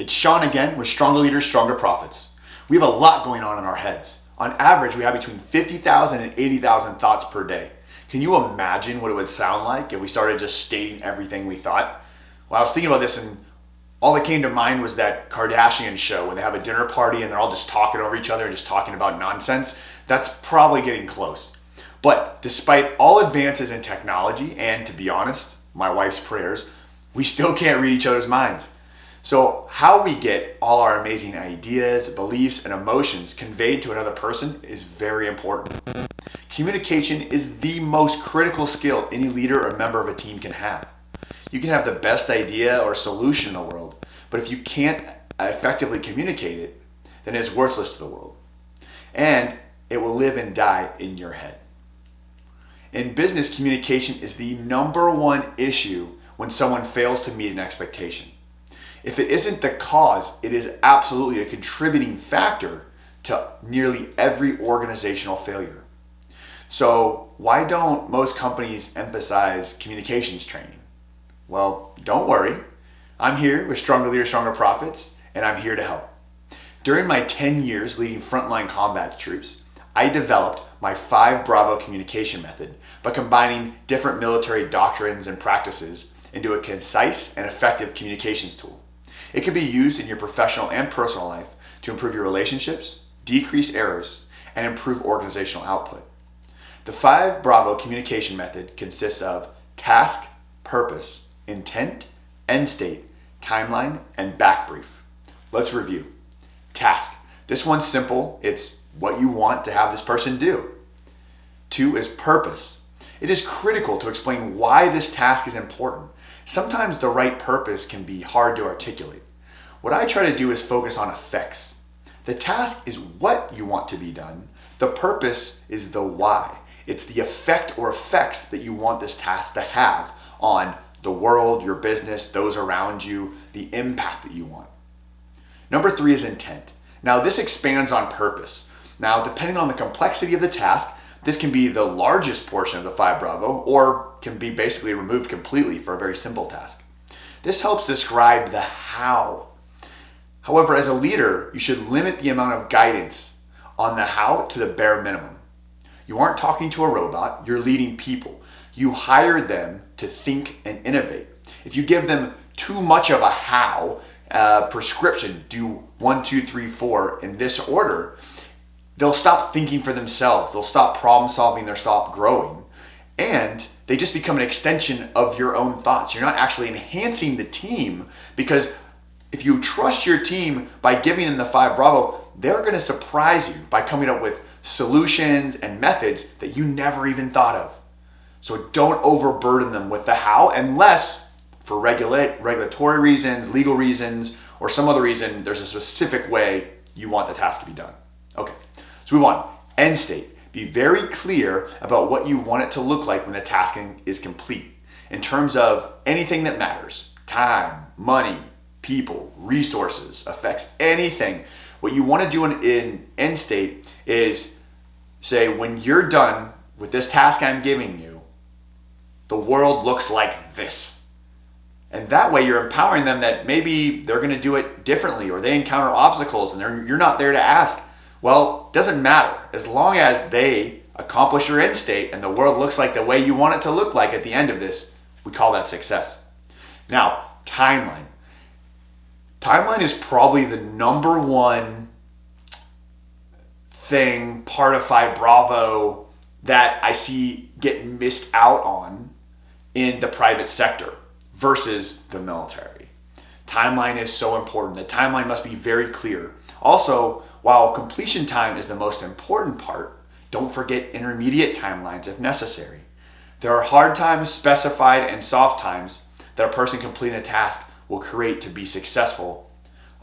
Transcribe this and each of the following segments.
It's Sean again with Stronger Leaders, Stronger Profits. We have a lot going on in our heads. On average, we have between 50,000 and 80,000 thoughts per day. Can you imagine what it would sound like if we started just stating everything we thought? Well, I was thinking about this and all that came to mind was that Kardashian show when they have a dinner party and they're all just talking over each other and just talking about nonsense. That's probably getting close. But despite all advances in technology and, to be honest, my wife's prayers, we still can't read each other's minds. So how we get all our amazing ideas, beliefs, and emotions conveyed to another person is very important. Communication is the most critical skill any leader or member of a team can have. You can have the best idea or solution in the world, but if you can't effectively communicate it, then it's worthless to the world. And it will live and die in your head. In business, communication is the number one issue when someone fails to meet an expectation. If it isn't the cause, it is absolutely a contributing factor to nearly every organizational failure. So why don't most companies emphasize communications training? Well, don't worry. I'm here with Stronger Leaders, Stronger Profits, and I'm here to help. During my 10 years leading frontline combat troops, I developed my 5Bravo communication method by combining different military doctrines and practices into a concise and effective communications tool. It can be used in your professional and personal life to improve your relationships, decrease errors, and improve organizational output. The 5Bravo communication method consists of task, purpose, intent, endstate, timeline, and backbrief. Let's review. Task. This one's simple. It's what you want to have this person do. 2 is purpose. It is critical to explain why this task is important. Sometimes the right purpose can be hard to articulate. What I try to do is focus on effects. The task is what you want to be done. The purpose is the why. It's the effect or effects that you want this task to have on the world, your business, those around you, the impact that you want. Number 3 is intent. Now this expands on purpose. Now depending on the complexity of the task, this can be the largest portion of the 5Bravo or can be basically removed completely for a very simple task. This helps describe the how. However, as a leader, you should limit the amount of guidance on the how to the bare minimum. You aren't talking to a robot, you're leading people. You hired them to think and innovate. If you give them too much of a how prescription, do 1, 2, 3, 4 in this order, they'll stop thinking for themselves. They'll stop problem solving, they'll stop growing. And they just become an extension of your own thoughts. You're not actually enhancing the team because if you trust your team by giving them the 5Bravo, they're going to surprise you by coming up with solutions and methods that you never even thought of. So don't overburden them with the how unless for regulatory reasons, legal reasons, or some other reason there's a specific way you want the task to be done. Okay, so move on. End state. Be very clear about what you want it to look like when the tasking is complete in terms of anything that matters. Time, money, people, resources, effects, anything. What you want to do in end state is say, when you're done with this task I'm giving you, the world looks like this. And that way you're empowering them that maybe they're going to do it differently or they encounter obstacles and you're not there to ask. Well, it doesn't matter. As long as they accomplish your end state and the world looks like the way you want it to look like at the end of this, we call that success. Now, timeline. Timeline is probably the number one thing, part of 5Bravo that I see get missed out on in the private sector versus the military. Timeline is so important. The timeline must be very clear. Also, while completion time is the most important part, don't forget intermediate timelines if necessary. There are hard times specified and soft times that a person completing a task will create to be successful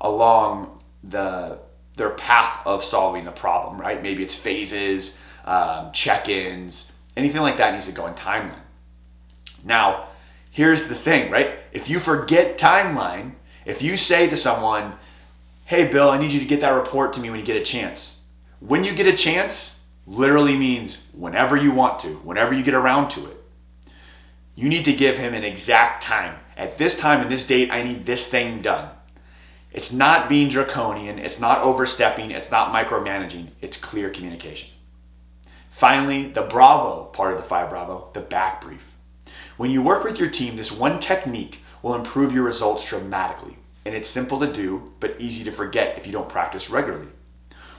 along their path of solving the problem, right? Maybe it's phases, check-ins, anything like that needs to go in timeline. Now, here's the thing, right? If you forget timeline, if you say to someone, hey, Bill, I need you to get that report to me when you get a chance. When you get a chance literally means whenever you want to, whenever you get around to it. You need to give him an exact time. At this time and this date, I need this thing done. It's not being draconian, it's not overstepping, it's not micromanaging, it's clear communication. Finally, the Bravo part of the 5Bravo, the Backbrief. When you work with your team, this one technique will improve your results dramatically. And it's simple to do, but easy to forget if you don't practice regularly.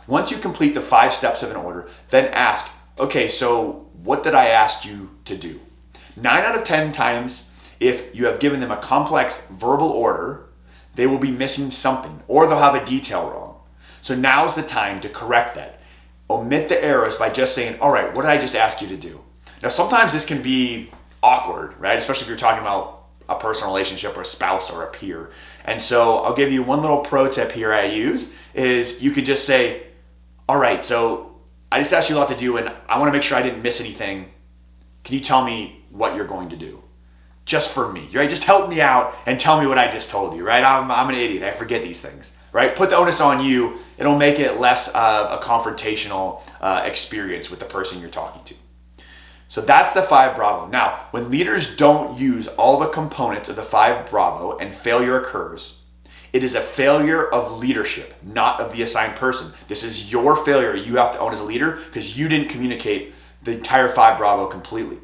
Once you complete the 5 steps of an order, then ask, okay, so what did I ask you to do? 9 out of 10 times, if you have given them a complex verbal order, they will be missing something, or they'll have a detail wrong. So now's the time to correct that. Omit the errors by just saying, all right, what did I just ask you to do? Now, sometimes this can be awkward, right? Especially if you're talking about a personal relationship or a spouse or a peer. And so I'll give you one little pro tip here I use is you could just say, all right, so I just asked you a lot to do and I want to make sure I didn't miss anything. Can you tell me what you're going to do? Just for me, right? Just help me out and tell me what I just told you, right? I'm an idiot. I forget these things, right? Put the onus on you. It'll make it less of a confrontational experience with the person you're talking to. So that's the 5Bravo. Now, when leaders don't use all the components of the 5Bravo and failure occurs, it is a failure of leadership, not of the assigned person. This is your failure you have to own as a leader because you didn't communicate the entire 5Bravo completely.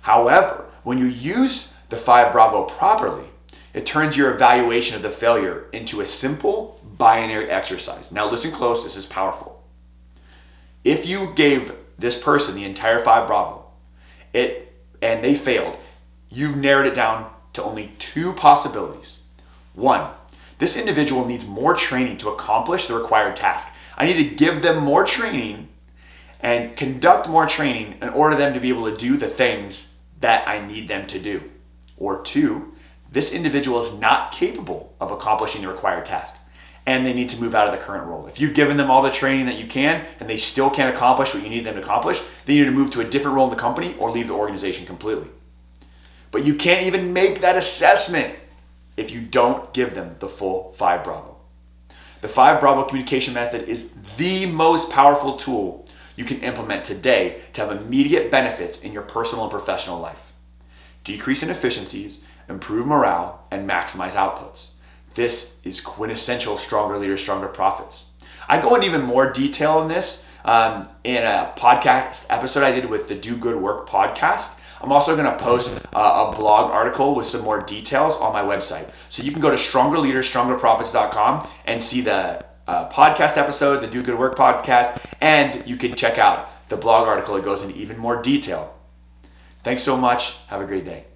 However, when you use the 5Bravo properly, it turns your evaluation of the failure into a simple binary exercise. Now listen close, this is powerful. If you gave this person the entire 5Bravo, and they failed, you've narrowed it down to only 2 possibilities. 1, this individual needs more training to accomplish the required task. I need to give them more training and conduct more training in order for them to be able to do the things that I need them to do. Or 2, this individual is not capable of accomplishing the required task and they need to move out of the current role. If you've given them all the training that you can and they still can't accomplish what you need them to accomplish, then you need to move to a different role in the company or leave the organization completely. But you can't even make that assessment if you don't give them the full 5Bravo. The 5Bravo communication method is the most powerful tool you can implement today to have immediate benefits in your personal and professional life. Decrease inefficiencies, improve morale, and maximize outputs. This is quintessential stronger leaders, stronger profits. I go into even more detail in this in a podcast episode I did with the Do Good Work podcast. I'm also going to post a blog article with some more details on my website. So you can go to strongerleaderstrongerprofits.com and see the podcast episode, the Do Good Work podcast, and you can check out the blog article. It goes into even more detail. Thanks so much. Have a great day.